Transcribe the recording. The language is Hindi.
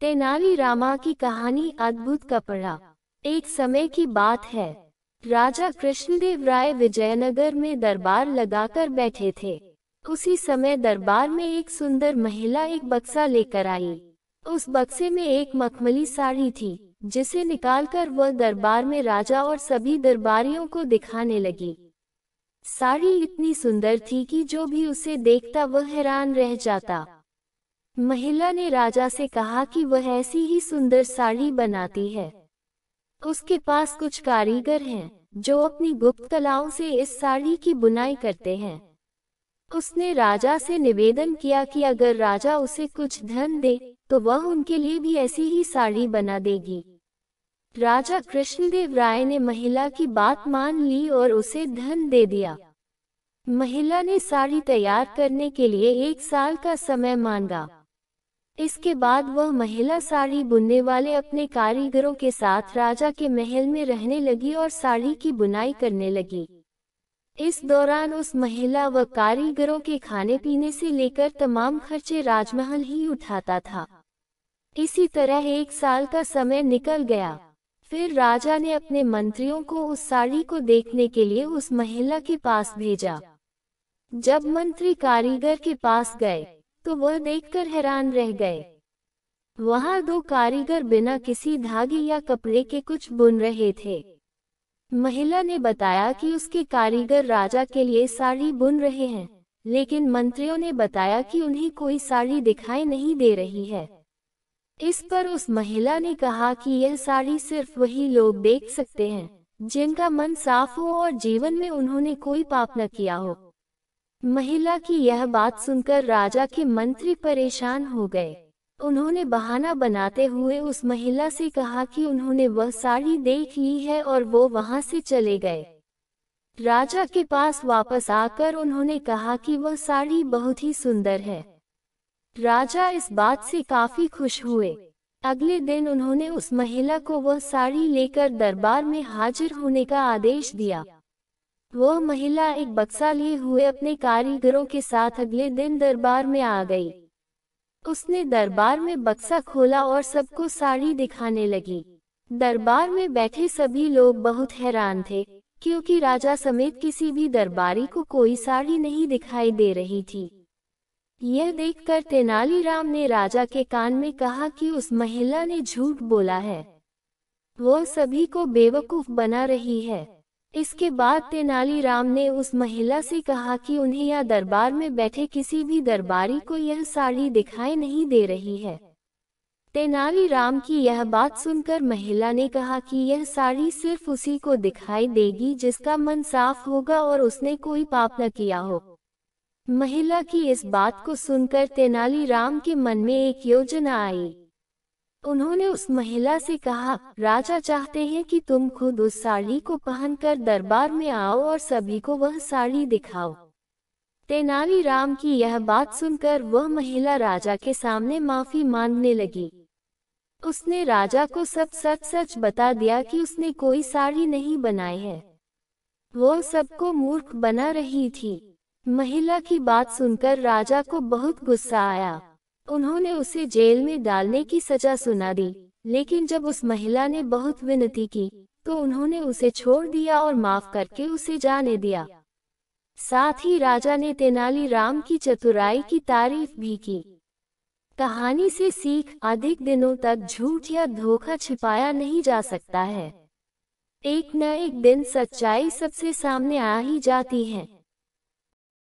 तेनालीरामा की कहानी अद्भुत कपड़ा। एक समय की बात है, राजा कृष्णदेव राय विजयनगर में दरबार लगाकर बैठे थे। उसी समय दरबार में एक सुंदर महिला एक बक्सा लेकर आई। उस बक्से में एक मखमली साड़ी थी, जिसे निकालकर वह दरबार में राजा और सभी दरबारियों को दिखाने लगी। साड़ी इतनी सुंदर थी कि जो भी उसे देखता वह हैरान रह जाता। महिला ने राजा से कहा कि वह ऐसी ही सुंदर साड़ी बनाती है। उसके पास कुछ कारीगर हैं, जो अपनी गुप्त कलाओं से इस साड़ी की बुनाई करते हैं। उसने राजा से निवेदन किया कि अगर राजा उसे कुछ धन दे, तो वह उनके लिए भी ऐसी ही साड़ी बना देगी। राजा कृष्णदेव राय ने महिला की बात मान ली और उसे धन दे दिया। महिला ने साड़ी तैयार करने के लिए 1 साल का समय मांगा। इसके बाद वह महिला साड़ी बुनने वाले अपने कारीगरों के साथ राजा के महल में रहने लगी और साड़ी की बुनाई करने लगी। इस दौरान उस महिला व कारीगरों के खाने पीने से लेकर तमाम खर्चे राजमहल ही उठाता था। इसी तरह 1 साल का समय निकल गया। फिर राजा ने अपने मंत्रियों को उस साड़ी को देखने के लिए उस महिला के पास भेजा। जब मंत्री कारीगर के पास गए, तो वह देखकर हैरान रह गए। वहां 2 कारीगर बिना किसी धागे या कपड़े के कुछ बुन रहे थे। महिला ने बताया कि उसके कारीगर राजा के लिए साड़ी बुन रहे हैं, लेकिन मंत्रियों ने बताया कि उन्हें कोई साड़ी दिखाई नहीं दे रही है। इस पर उस महिला ने कहा कि यह साड़ी सिर्फ वही लोग देख सकते हैं, जिनका मन साफ हो और जीवन में उन्होंने कोई पाप न किया हो। महिला की यह बात सुनकर राजा के मंत्री परेशान हो गए। उन्होंने बहाना बनाते हुए उस महिला से कहा कि उन्होंने वह साड़ी देख ली है और वो वहां से चले गए। राजा के पास वापस आकर उन्होंने कहा कि वह साड़ी बहुत ही सुंदर है। राजा इस बात से काफी खुश हुए। अगले दिन उन्होंने उस महिला को वह साड़ी लेकर दरबार में हाजिर होने का आदेश दिया। वह महिला एक बक्सा लिए हुए अपने कारीगरों के साथ अगले दिन दरबार में आ गई। उसने दरबार में बक्सा खोला और सबको साड़ी दिखाने लगी। दरबार में बैठे सभी लोग बहुत हैरान थे, क्योंकि राजा समेत किसी भी दरबारी को कोई साड़ी नहीं दिखाई दे रही थी। यह देखकर तेनालीराम ने राजा के कान में कहा कि उस महिला ने झूठ बोला है, वह सभी को बेवकूफ बना रही है। इसके बाद तेनालीराम ने उस महिला से कहा कि उन्हें या दरबार में बैठे किसी भी दरबारी को यह साड़ी दिखाई नहीं दे रही है। तेनालीराम की यह बात सुनकर महिला ने कहा कि यह साड़ी सिर्फ उसी को दिखाई देगी जिसका मन साफ होगा और उसने कोई पाप न किया हो। महिला की इस बात को सुनकर तेनालीराम के मन में एक योजना आई। उन्होंने उस महिला से कहा, राजा चाहते हैं कि तुम खुद उस साड़ी को पहनकर दरबार में आओ और सभी को वह साड़ी दिखाओ। तेनालीराम की यह बात सुनकर वह महिला राजा के सामने माफी मांगने लगी। उसने राजा को सब सच सच बता दिया कि उसने कोई साड़ी नहीं बनाई है। वो सबको मूर्ख बना रही थी। महिला की बात सुनकर राजा को बहुत गुस्सा आया। उन्होंने उसे जेल में डालने की सजा सुना दी, लेकिन जब उस महिला ने बहुत विनती की, तो उन्होंने उसे छोड़ दिया और माफ करके उसे जाने दिया। साथ ही राजा ने तेनालीराम की चतुराई की तारीफ भी की। कहानी से सीख, अधिक दिनों तक झूठ या धोखा छिपाया नहीं जा सकता है। एक न एक दिन सच्चाई सबसे सामने आ ही जाती है।